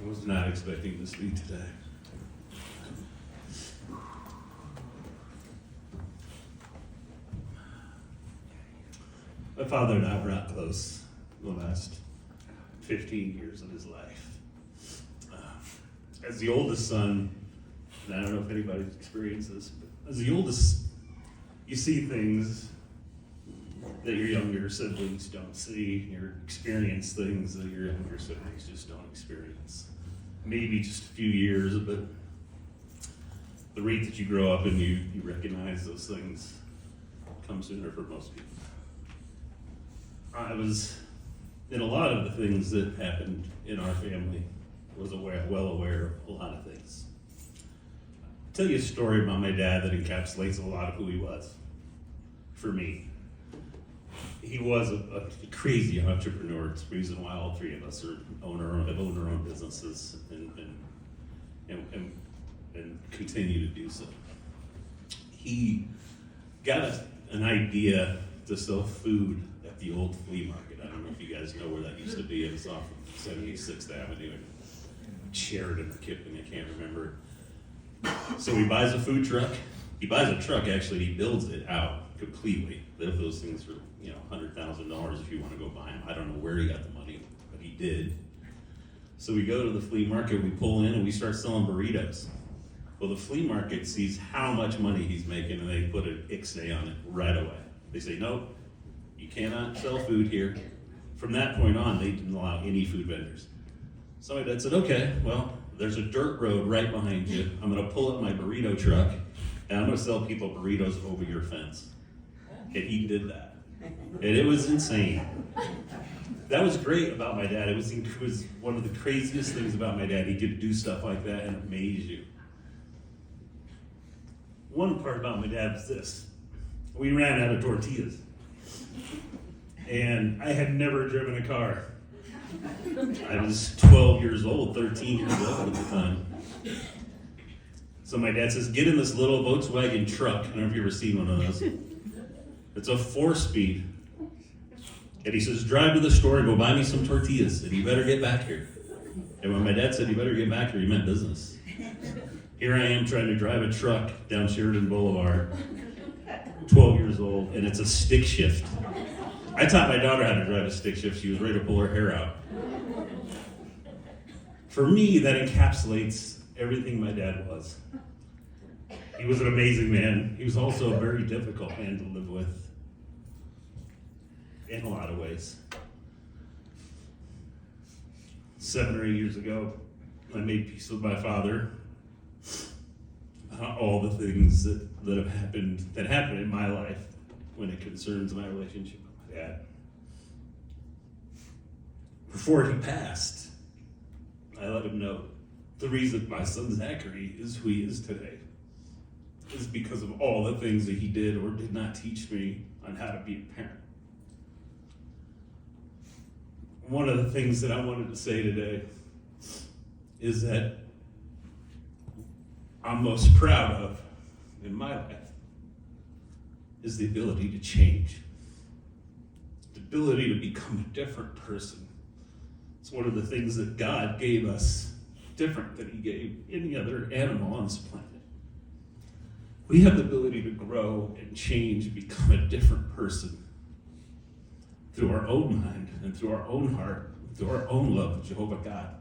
Was not expecting to speak today. My father and I were not close the last 15 years of his life. As the oldest son, and I don't know if anybody's experienced this, but as the oldest, you see things that your younger siblings don't see. You experience things that your younger siblings just don't experience. Maybe just a few years, but the rate that you grow up and you recognize those things come sooner for most people. I was, in a lot of the things that happened in our family, was well aware of a lot of things. I'll tell you a story about my dad that encapsulates a lot of who he was, for me. He was a crazy entrepreneur. It's the reason why all three of us have owned our own businesses and continue to do so. He got an idea to sell food at the old flea market. I don't know if you guys know where that used to be. It was off of 76th Avenue in Sheridan or Kipping, I can't remember. So he buys a food truck. He buys a truck, actually, he builds it out completely. Those things are, $100,000 if you want to go buy them. I don't know where he got the money, but he did. So we go to the flea market, we pull in, and we start selling burritos. Well, the flea market sees how much money he's making, and they put an ixnay on it right away. They say, nope, you cannot sell food here. From that point on, they didn't allow any food vendors. So my dad said, okay, well, there's a dirt road right behind you. I'm gonna pull up my burrito truck, and I'm gonna sell people burritos over your fence. And he did that. And it was insane. That was great about my dad. It was one of the craziest things about my dad. He could do stuff like that and amaze you. One part about my dad was this. We ran out of tortillas. And I had never driven a car. I was 12 years old, 13 years old at the time. So my dad says, get in this little Volkswagen truck. I don't know if you've ever seen one of those. It's a 4-speed. And he says, drive to the store and go buy me some tortillas, and you better get back here. And when my dad said, you better get back here, he meant business. Here I am trying to drive a truck down Sheridan Boulevard, 12 years old, and it's a stick shift. I taught my daughter how to drive a stick shift. She was ready to pull her hair out. For me, that encapsulates everything my dad was. He was an amazing man. He was also a very difficult man to live with in a lot of ways. 7 or 8 years ago, I made peace with my father. All the things that happened in my life when it concerns my relationship with my dad. Before he passed, I let him know the reason my son Zachary is who he is today is because of all the things that he did or did not teach me on how to be a parent. One of the things that I wanted to say today is that I'm most proud of in my life is the ability to change, the ability to become a different person. It's one of the things that God gave us different than he gave any other animal on this planet. We have the ability to grow and change and become a different person through our own mind and through our own heart, through our own love of Jehovah God.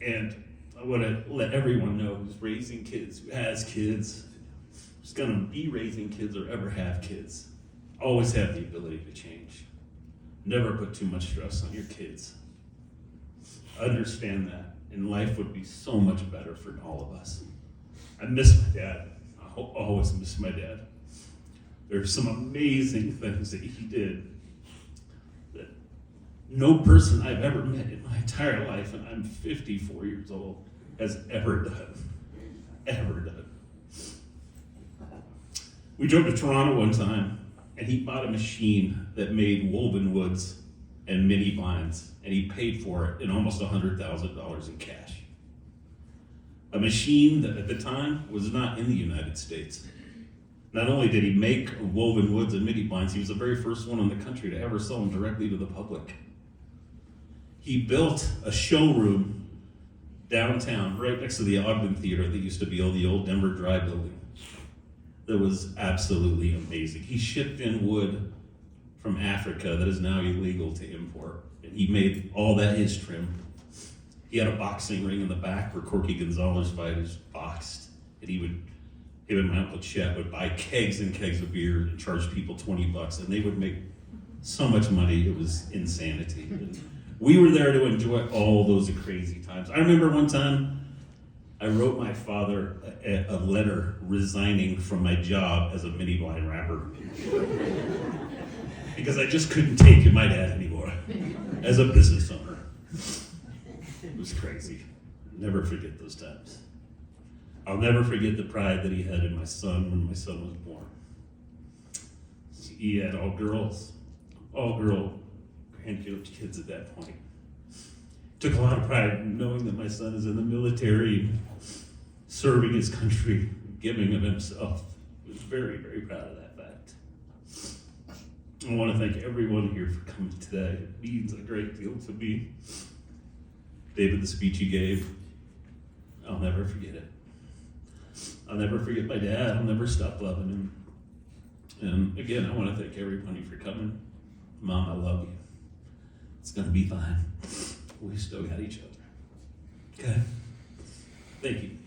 And I want to let everyone know who's raising kids, who has kids, who's going to be raising kids or ever have kids, always have the ability to change. Never put too much stress on your kids. Understand that, and life would be so much better for all of us. I miss my dad. I always miss my dad. There's some amazing things that he did that no person I've ever met in my entire life, and I'm 54 years old, has ever done. Ever done. We drove to Toronto one time, and he bought a machine that made woven woods and mini blinds, and he paid for it in almost $100,000 in cash. A machine that at the time was not in the United States. Not only did he make woven woods and mini blinds, he was the very first one in the country to ever sell them directly to the public. He built a showroom downtown, right next to the Ogden Theater that used to be the old Denver Dry building. That was absolutely amazing. He shipped in wood from Africa that is now illegal to import. And he made all that his trim. He had a boxing ring in the back where Corky Gonzalez fighters boxed. And him and my Uncle Chet would buy kegs and kegs of beer and charge people $20, and they would make so much money, it was insanity. And we were there to enjoy all those crazy times. I remember one time I wrote my father a letter resigning from my job as a mini blind rapper because I just couldn't take my dad anymore as a business owner. It was crazy. Never forget those times. I'll never forget the pride that he had in my son when my son was born. He had all girl grandkids at that point. Took a lot of pride in knowing that my son is in the military, serving his country, giving of himself. He was very, very proud of that fact. I want to thank everyone here for coming today. It means a great deal to me. David, the speech you gave, I'll never forget it. I'll never forget my dad. I'll never stop loving him. And again, I want to thank everybody for coming. Mom, I love you. It's going to be fine. We still got each other. Okay? Thank you.